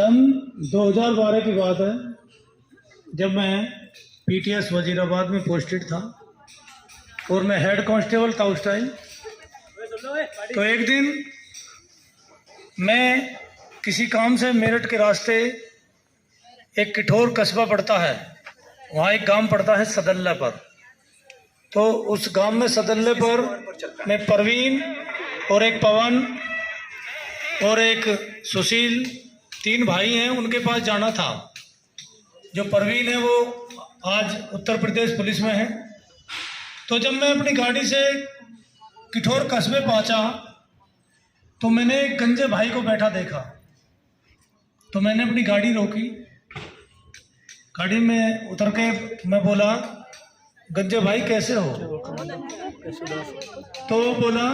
सन 2012 की बात है, जब मैं पीटीएस वजीराबाद में पोस्टेड था और मैं हेड कांस्टेबल था उस टाइम। तो एक दिन मैं किसी काम से मेरठ के रास्ते एक किठौर कस्बा पड़ता है, वहाँ एक गांव पड़ता है सदल्ला पर। तो उस गांव में सदल्ले पर मैं परवीन और एक पवन और एक सुशील, 3 भाई हैं, उनके पास जाना था। जो परवीन है वो आज उत्तर प्रदेश पुलिस में है। तो जब मैं अपनी गाड़ी से किठौर कस्बे पहुंचा तो मैंने एक गंजे भाई को बैठा देखा। तो मैंने अपनी गाड़ी रोकी, गाड़ी में उतर के मैं बोला, गंजे भाई कैसे हो? तो वो बोला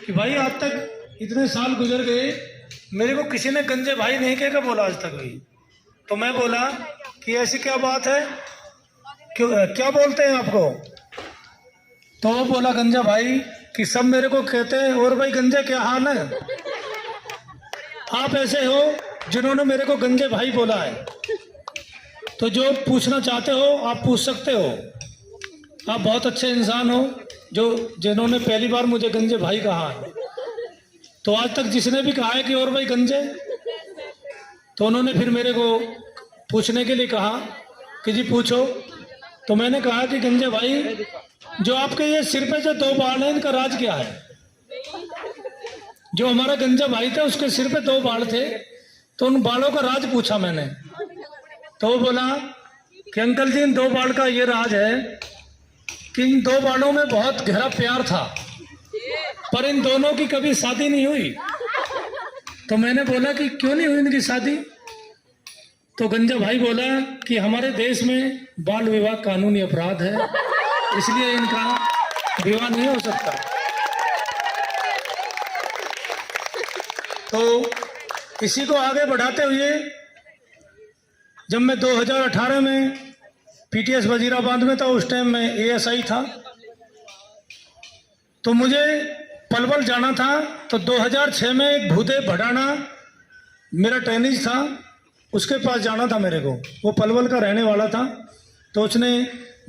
कि भाई आज तक इतने साल गुजर गए, मेरे को किसी ने गंजे भाई नहीं कहकर बोला आज तक भी। तो मैं बोला कि ऐसी क्या बात है, क्यों क्या बोलते हैं आपको? तो वो बोला गंजा भाई कि सब मेरे को कहते हैं और भाई गंजे क्या हाल है। आप ऐसे हो जिन्होंने मेरे को गंजे भाई बोला है, तो जो पूछना चाहते हो आप पूछ सकते हो। आप बहुत अच्छे इंसान हो जो जिन्होंने पहली बार मुझे गंजे भाई कहा है। तो आज तक जिसने भी कहा है कि और भाई गंजे, तो उन्होंने फिर मेरे को पूछने के लिए कहा कि जी पूछो। तो मैंने कहा कि गंजे भाई, जो आपके ये सिर पे जो 2 बाल हैं, इनका राज क्या है? जो हमारा गंजा भाई था उसके सिर पे 2 बाल थे, तो उन बालों का राज पूछा मैंने। तो वो बोला कि अंकल जी, इन 2 बाल का ये राज है कि इन 2 बालों में बहुत गहरा प्यार था, पर इन दोनों की कभी शादी नहीं हुई। तो मैंने बोला कि क्यों नहीं हुई इनकी शादी? तो गंजा भाई बोला कि हमारे देश में बाल विवाह कानूनी अपराध है, इसलिए इनका विवाह नहीं हो सकता। तो इसी को आगे बढ़ाते हुए जब मैं 2018 में पीटीएस वजीराबाद में था, उस टाइम मैं एएसआई था, तो मुझे पलवल जाना था। तो 2006 में एक भूदेव भडाना मेरा टेनिस था, उसके पास जाना था मेरे को। वो पलवल का रहने वाला था। तो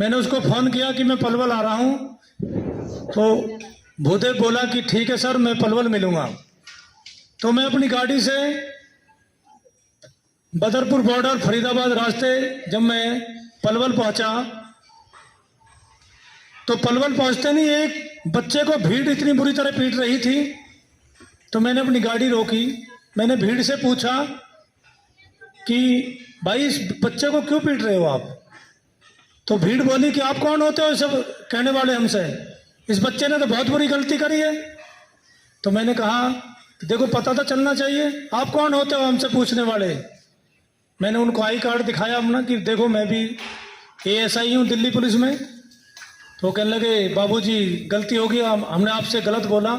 मैंने उसको फ़ोन किया कि मैं पलवल आ रहा हूँ। तो भूदेव बोला कि ठीक है सर, मैं पलवल मिलूँगा। तो मैं अपनी गाड़ी से बदरपुर बॉर्डर फरीदाबाद रास्ते जब मैं पलवल पहुँचा, तो पलवल पहुँचते नहीं एक बच्चे को भीड़ इतनी बुरी तरह पीट रही थी। तो मैंने अपनी गाड़ी रोकी, मैंने भीड़ से पूछा कि भाई इस बच्चे को क्यों पीट रहे हो आप? तो भीड़ बोली कि आप कौन होते हो सब कहने वाले हमसे, इस बच्चे ने तो बहुत बुरी गलती करी है। तो मैंने कहा कि देखो पता तो चलना चाहिए, आप कौन होते हो हमसे पूछने वाले? मैंने उनको आई कार्ड दिखाया अपना कि देखो मैं भी एएसआई हूँ दिल्ली पुलिस में। तो कहने लगे बाबूजी गलती होगी, हमने आपसे गलत बोला।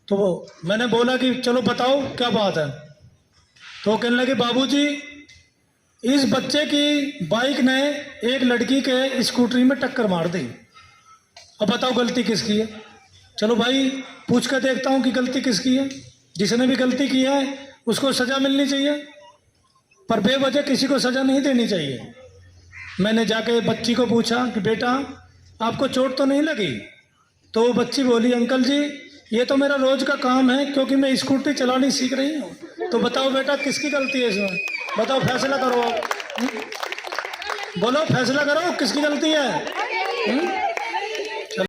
तो मैंने बोला कि चलो बताओ क्या बात है। तो कहने लगे बाबूजी, इस बच्चे की बाइक ने एक लड़की के स्कूटरी में टक्कर मार दी, अब बताओ गलती किसकी है? चलो भाई पूछ कर देखता हूँ कि गलती किसकी है। जिसने भी गलती की है उसको सज़ा मिलनी चाहिए, पर बेवजह किसी को सज़ा नहीं देनी चाहिए। मैंने जाके बच्ची को पूछा कि बेटा आपको चोट तो नहीं लगी? तो वो बच्ची बोली अंकल जी ये तो मेरा रोज़ का काम है, क्योंकि मैं स्कूटी चलानी सीख रही हूँ। तो बताओ बेटा किसकी गलती है इसमें? बताओ, फैसला करो आप। बोलो फैसला करो किसकी गलती है।